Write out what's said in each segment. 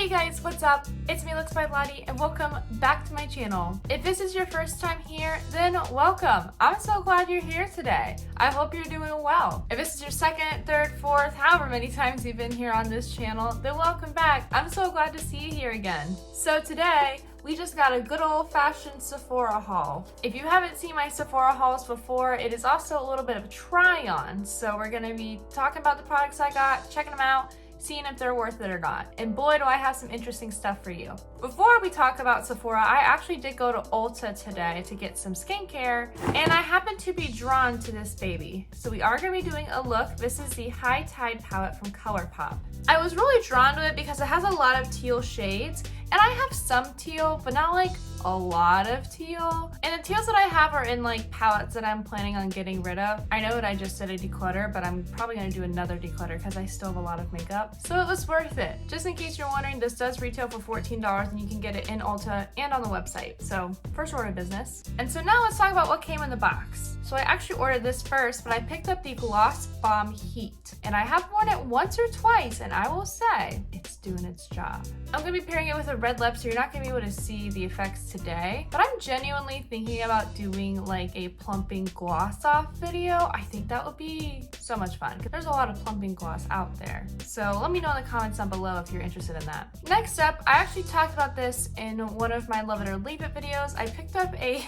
Hey guys, what's up? It's me, looksbylottie, and welcome back to my channel. If this is your first time here, then welcome. I'm so glad you're here today. I hope you're doing well. If this is your second, third, fourth, however many times you've been here on this channel, then welcome back. I'm so glad to see you here again. So today, we just got a good old-fashioned Sephora haul. If you haven't seen my Sephora hauls before, it is also a little bit of a try-on. So we're gonna be talking about the products I got, checking them out, seeing if they're worth it or not. And boy, do I have some interesting stuff for you. Before we talk about Sephora, I actually did go to Ulta today to get some skincare, and I happened to be drawn to this baby. So we are gonna be doing a look. This is the High Tide palette from ColourPop. I was really drawn to it because it has a lot of teal shades, and I have some teal, but not like a lot of teal. And the teals that I have are in like palettes that I'm planning on getting rid of. I know that I just did a declutter, but I'm probably gonna do another declutter because I still have a lot of makeup. So it was worth it. Just in case you're wondering, this does retail for $14 and you can get it in Ulta and on the website. So first order of business. And so now let's talk about what came in the box. So I actually ordered this first, but I picked up the Gloss Bomb Heat. And I have worn it once or twice, and I will say, it's doing its job. I'm gonna be pairing it with a red lip, so you're not gonna be able to see the effects today. But I'm genuinely thinking about doing like a plumping gloss off video. I think that would be so much fun, because there's a lot of plumping gloss out there. So let me know in the comments down below if you're interested in that. Next up, I actually talked about this in one of my Love It or Leave It videos. I picked up a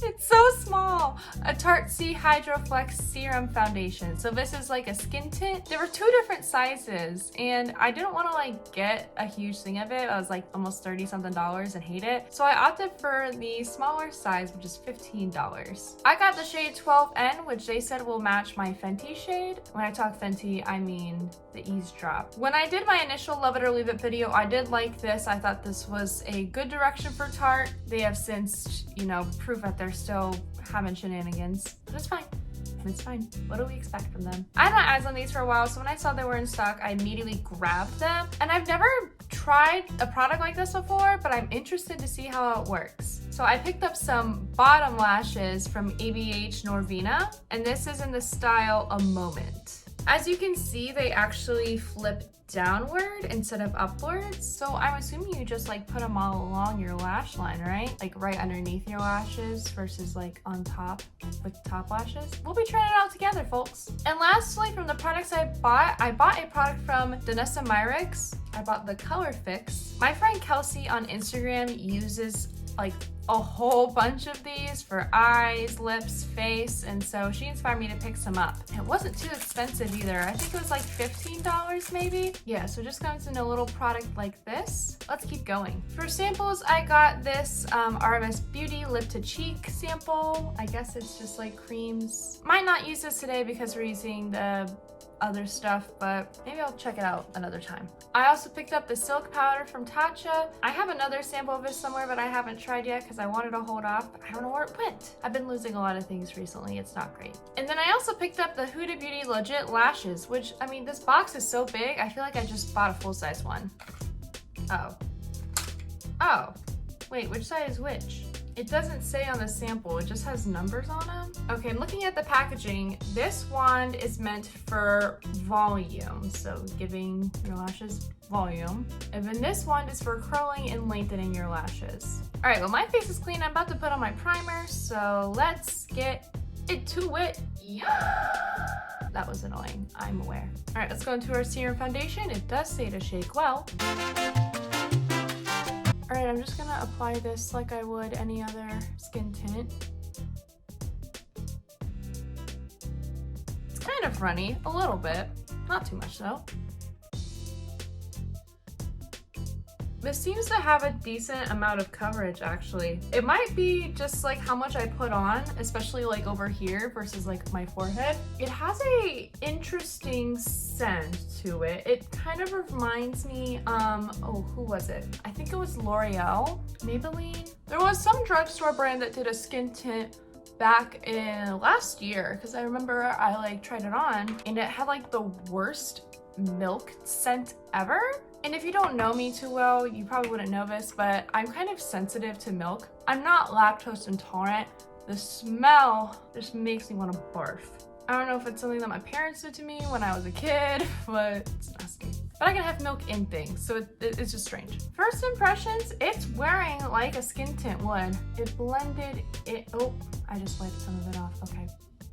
it's so small, a Tarte Hydro Flex Serum Foundation. So this is like a skin tint. There were two different sizes, and I didn't want to like get a huge thing of it. I was like almost $30-something and hate it. So I opted for the smaller size, which is $15. I got the shade 12N, which they said will match my Fenty shade. When I talk Fenty, I mean the Eavesdrop. When I did my initial Love It or Leave It video, I did like this. I thought this was a good direction for Tarte. They have since, proved that they're still having shenanigans, but it's fine. It's fine. What do we expect from them? I had my eyes on these for a while, so when I saw they were in stock, I immediately grabbed them. And I've never tried a product like this before, but I'm interested to see how it works. So I picked up some bottom lashes from ABH Norvina, and this is in the style A Moment. As you can see, they actually flip downward instead of upwards. So I'm assuming you just like put them all along your lash line, right? Like right underneath your lashes versus like on top with top lashes. We'll be trying it out together, folks. And lastly, from the products I bought a product from Danessa Myricks. I bought the Color Fix. My friend Kelsey on Instagram uses like a whole bunch of these for eyes, lips, face, and so she inspired me to pick some up. It wasn't too expensive either. I think it was like $15 maybe. Yeah, so just comes in a little product like this. Let's keep going. For samples, I got this RMS Beauty Lip to Cheek sample. I guess it's just like creams. Might not use this today because we're using the other stuff, but maybe I'll check it out another time. I also picked up the Silk Powder from Tarte. I have another sample of this somewhere, but I haven't tried yet because I wanted to hold off. I don't know where it went. I've been losing a lot of things recently. It's not great. And then I also picked up the Huda Beauty Legit Lashes, which, I mean, this box is so big, I feel like I just bought a full-size one. Oh. Wait, which side is which? It doesn't say on the sample, it just has numbers on them. Okay, I'm looking at the packaging. This wand is meant for volume, so giving your lashes volume. And then this wand is for curling and lengthening your lashes. All right, well, my face is clean. I'm about to put on my primer, so let's get into it. Yeah! That was annoying, I'm aware. All right, let's go into our serum foundation. It does say to shake well. All right, I'm just gonna apply this like I would any other skin tint. It's kind of runny, a little bit, not too much though. This seems to have a decent amount of coverage actually. It might be just like how much I put on, especially like over here versus like my forehead. It has a interesting scent to it. It kind of reminds me, oh, who was it? I think it was L'Oreal, Maybelline. There was some drugstore brand that did a skin tint back in last year, because I remember I like tried it on and it had like the worst milk scent ever. And if you don't know me too well, you probably wouldn't know this, but I'm kind of sensitive to milk. I'm not lactose intolerant. The smell just makes me want to barf. I don't know if it's something that my parents did to me when I was a kid, but it's nasty. but I can have milk in things, so it's just strange. First impressions, it's wearing like a skin tint would. It blended it. Oh, I just wiped some of it off. Okay,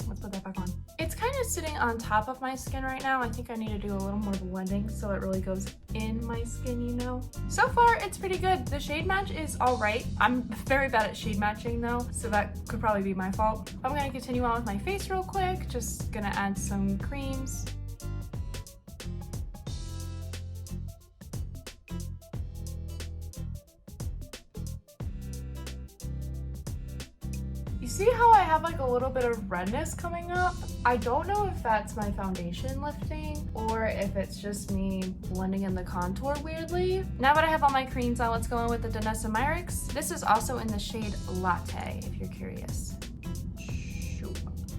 let's put that back on. It's kind of sitting on top of my skin right now. I think I need to do a little more blending so it really goes in my skin, you know? So far, it's pretty good. The shade match is all right. I'm very bad at shade matching though, so that could probably be my fault. I'm gonna continue on with my face real quick. Just gonna add some creams. You see how I have like a little bit of redness coming up? I don't know if that's my foundation lifting or if it's just me blending in the contour weirdly. Now that I have all my creams on, let's go in with the Danessa Myricks. This is also in the shade Latte, if you're curious.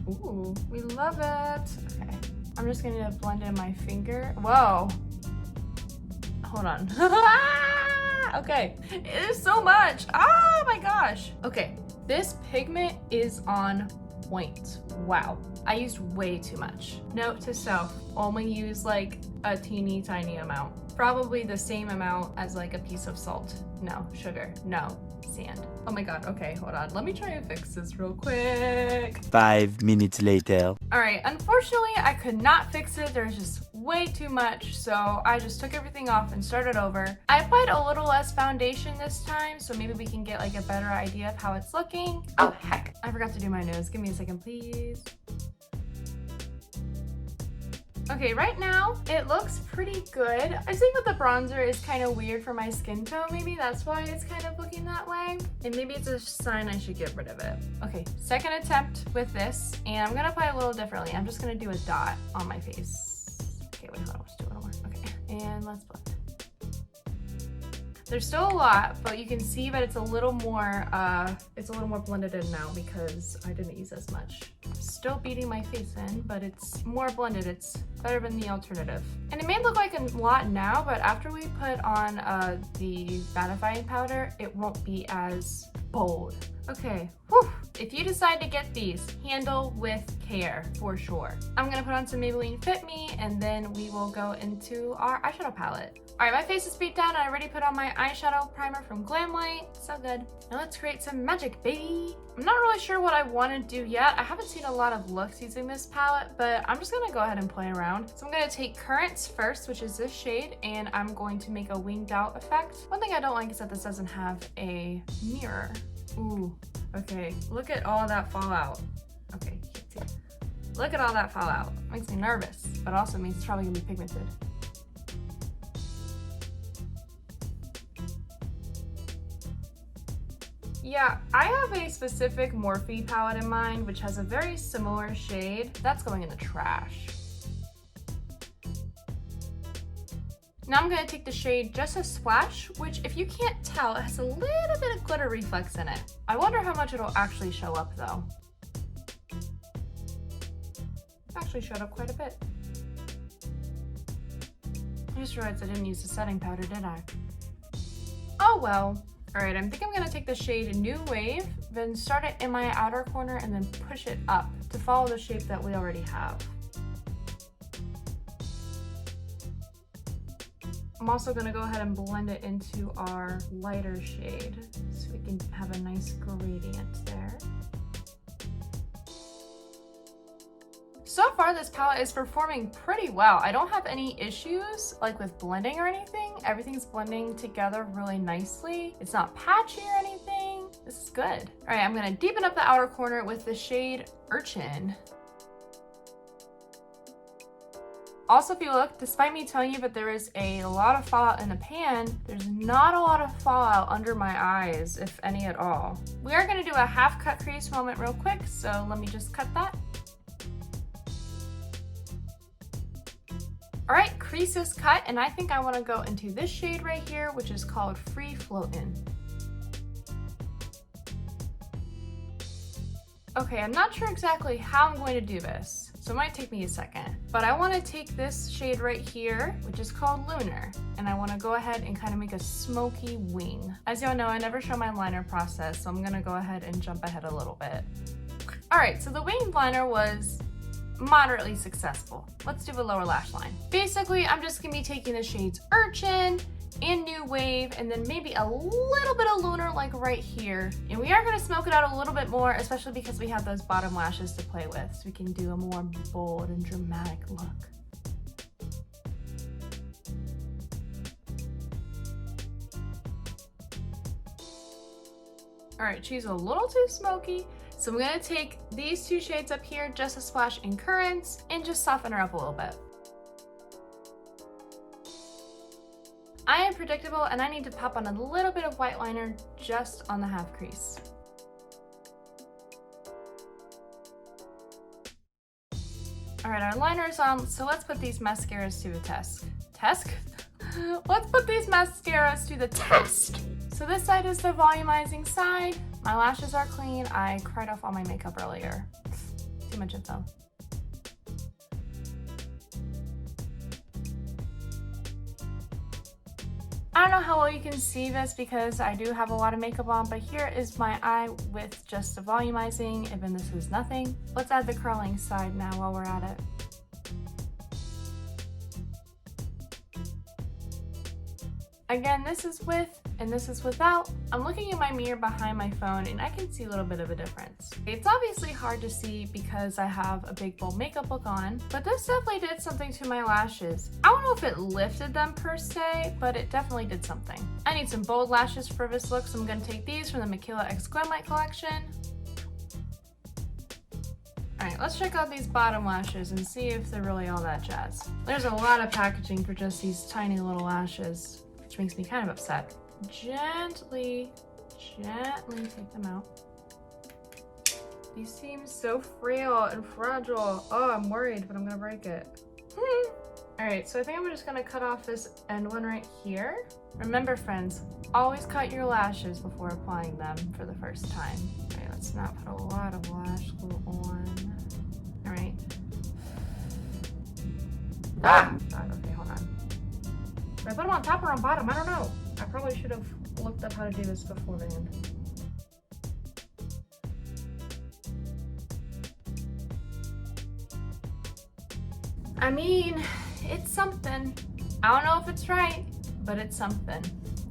Ooh, we love it. Okay, I'm just gonna blend in my finger. Whoa, hold on. Okay, it is so much. Oh my gosh. Okay. This pigment is on point. Wow, I used way too much. Note to self, only use like a teeny tiny amount. Probably the same amount as like a piece of salt. No, sugar, no, sand. Oh my God, okay, hold on. Let me try and fix this real quick. 5 minutes later. All right, unfortunately, I could not fix it. There's just way too much, so I just took everything off and started over. I applied a little less foundation this time, so maybe we can get like a better idea of how it's looking. Oh heck, I forgot to do my nose. Give me a second, please. Okay, right now it looks pretty good. I think that the bronzer is kind of weird for my skin tone. Maybe that's why it's kind of looking that way. And maybe it's a sign I should get rid of it. Okay, second attempt with this, and I'm gonna apply it a little differently. I'm just gonna do a dot on my face. Okay, wait, hold on, let's do a little more. Okay, and let's blend. There's still a lot, but you can see that it's a little more blended in now because I didn't use as much. Still beating my face in, but it's more blended. It's better than the alternative. And it may look like a lot now, but after we put on the mattifying powder, it won't be as bold. Okay, whew. If you decide to get these, handle with care for sure. I'm gonna put on some Maybelline Fit Me, and then we will go into our eyeshadow palette. All right, my face is beat down, and I already put on my eyeshadow primer from Glamlight. So good. Now let's create some magic, baby. I'm not really sure what I want to do yet. I haven't seen a lot of looks using this palette, but I'm just gonna go ahead and play around. So I'm gonna take Currents first, which is this shade, and I'm going to make a winged out effect. One thing I don't like is that this doesn't have a mirror. Ooh, okay. Look at all that fallout. Okay, can't see. Look at all that fallout. Makes me nervous, but also means it's probably gonna be pigmented. Yeah, I have a specific Morphe palette in mind, which has a very similar shade. That's going in the trash. Now I'm gonna take the shade Just a Splash, which if you can't tell, it has a little bit of glitter reflex in it. I wonder how much it'll actually show up though. It actually showed up quite a bit. I just realized I didn't use the setting powder, did I? Oh well. All right, I think I'm gonna take the shade New Wave, then start it in my outer corner and then push it up to follow the shape that we already have. I'm also gonna go ahead and blend it into our lighter shade so we can have a nice gradient there. So far, this palette is performing pretty well. I don't have any issues like with blending or anything. Everything's blending together really nicely. It's not patchy or anything. This is good. All right, I'm gonna deepen up the outer corner with the shade Urchin. Also, if you look, despite me telling you that there is a lot of fallout in the pan, there's not a lot of fallout under my eyes, if any at all. We are gonna do a half cut crease moment real quick, so let me just cut that. All right, crease is cut, and I think I wanna go into this shade right here, which is called Free Floatin'. Okay, I'm not sure exactly how I'm going to do this, so it might take me a second. But I wanna take this shade right here, which is called Lunar, and I wanna go ahead and kind of make a smoky wing. As y'all know, I never show my liner process, so I'm gonna go ahead and jump ahead a little bit. All right, so the winged liner was moderately successful. Let's do a lower lash line. Basically, I'm just gonna be taking the shades Urchin and New Wave, and then maybe a little bit of Lunar like right here. And we are gonna smoke it out a little bit more, especially because we have those bottom lashes to play with, so we can do a more bold and dramatic look. All right, she's a little too smoky, so I'm gonna take these two shades up here, just a splash in Currants, and just soften her up a little bit. I am predictable, and I need to pop on a little bit of white liner just on the half crease. All right, our liner is on, so let's put these mascaras to the test. Let's put these mascaras to the test. So this side is the volumizing side. My lashes are clean. I cried off all my makeup earlier. Too much info. I don't know how well you can see this because I do have a lot of makeup on, but here is my eye with just the volumizing, even this is nothing. Let's add the curling side now while we're at it. Again, this is with and this is without. I'm looking in my mirror behind my phone and I can see a little bit of a difference. It's obviously hard to see because I have a big bold makeup look on, but this definitely did something to my lashes. I don't know if it lifted them per se, but it definitely did something. I need some bold lashes for this look, so I'm gonna take these from the Michaela X Glamlight collection. All right, let's check out these bottom lashes and see if they're really all that jazz. There's a lot of packaging for just these tiny little lashes, which makes me kind of upset. Gently take them out. These seem so frail and fragile. Oh, I'm worried, but I'm gonna break it. All right, so I think I'm just gonna cut off this end one right here. Remember, friends, always cut your lashes before applying them for the first time. All right, let's not put a lot of lash glue on. All right. God, okay, hold on. Did I put them on top or on bottom? I don't know. I probably should have looked up how to do this beforehand. I mean, it's something. I don't know if it's right, but it's something.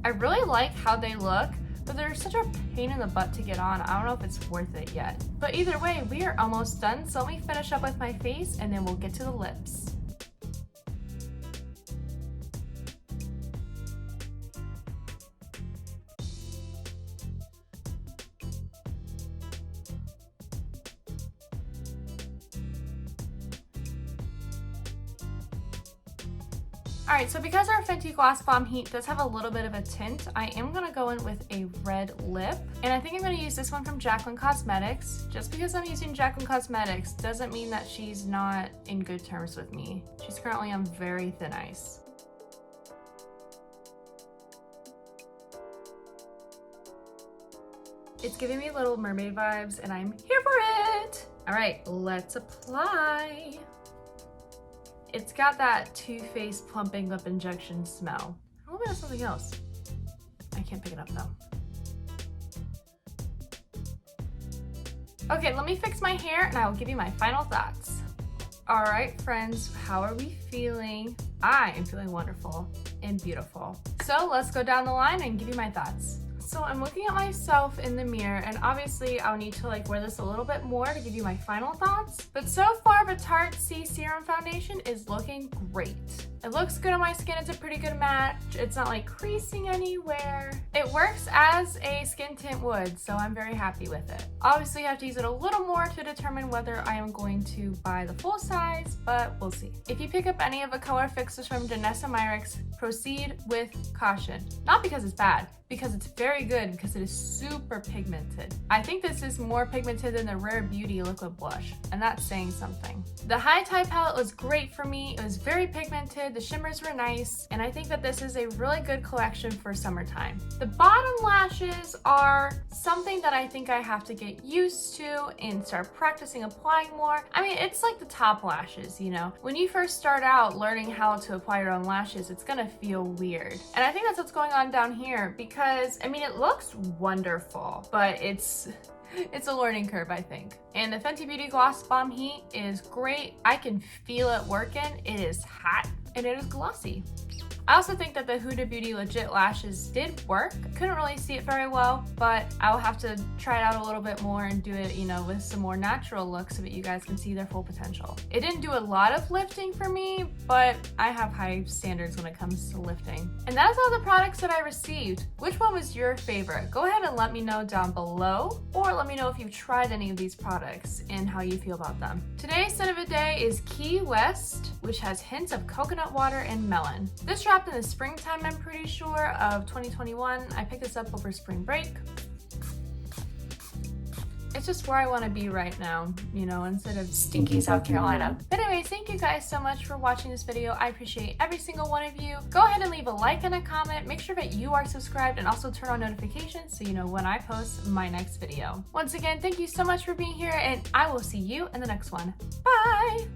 I really like how they look, but they're such a pain in the butt to get on. I don't know if it's worth it yet. But either way, we are almost done, so let me finish up with my face and then we'll get to the lips. All right, so because our Fenty Gloss Bomb Heat does have a little bit of a tint, I am gonna go in with a red lip. And I think I'm gonna use this one from Jaclyn Cosmetics. Just because I'm using Jaclyn Cosmetics doesn't mean that she's not in good terms with me. She's currently on very thin ice. It's giving me Little Mermaid vibes and I'm here for it. All right, let's apply. It's got that Too Faced plumping lip injection smell. A little bit of something else. I can't pick it up though. Okay, let me fix my hair and I will give you my final thoughts. All right, friends, how are we feeling? I am feeling wonderful and beautiful. So let's go down the line and give you my thoughts. So I'm looking at myself in the mirror and obviously I'll need to wear this a little bit more to give you my final thoughts. But so far the Tarte C Serum Foundation is looking great. It looks good on my skin, it's a pretty good match. It's not creasing anywhere. It works as a skin tint would, so I'm very happy with it. Obviously I have to use it a little more to determine whether I am going to buy the full size, but we'll see. If you pick up any of the color fixes from Danessa Myricks, proceed with caution. Not because it's bad, because it's very good because it is super pigmented. I think this is more pigmented than the Rare Beauty liquid blush, and that's saying something. The High Tide palette was great for me. It was very pigmented, the shimmers were nice, and I think that this is a really good collection for summertime. The bottom lashes are something that I think I have to get used to and start practicing applying more. I mean, it's like the top lashes, you know? When you first start out learning how to apply your own lashes, it's gonna feel weird. And I think that's what's going on down here because, I mean, it looks wonderful, but it's It's a learning curve, I think. And the Fenty Beauty Gloss Bomb Heat is great. I can feel it working. It is hot and it is glossy. I also think that the Huda Beauty Legit Lashes did work. Couldn't really see it very well, but I will have to try it out a little bit more and do it, with some more natural looks so that you guys can see their full potential. It didn't do a lot of lifting for me, but I have high standards when it comes to lifting. And that is all the products that I received. Which one was your favorite? Go ahead and let me know down below, or let me know if you've tried any of these products and how you feel about them. Today's scent of the day is Key West, which has hints of coconut water and melon. This dropped in the springtime, I'm pretty sure, of 2021. I picked this up over spring break. It's just where I want to be right now, instead of stinky South Carolina. But anyways, thank you guys so much for watching this video. I appreciate every single one of you. Go ahead and leave a like and a comment. Make sure that you are subscribed and also turn on notifications so you know when I post my next video. Once again, thank you so much for being here, and I will see you in the next one. Bye!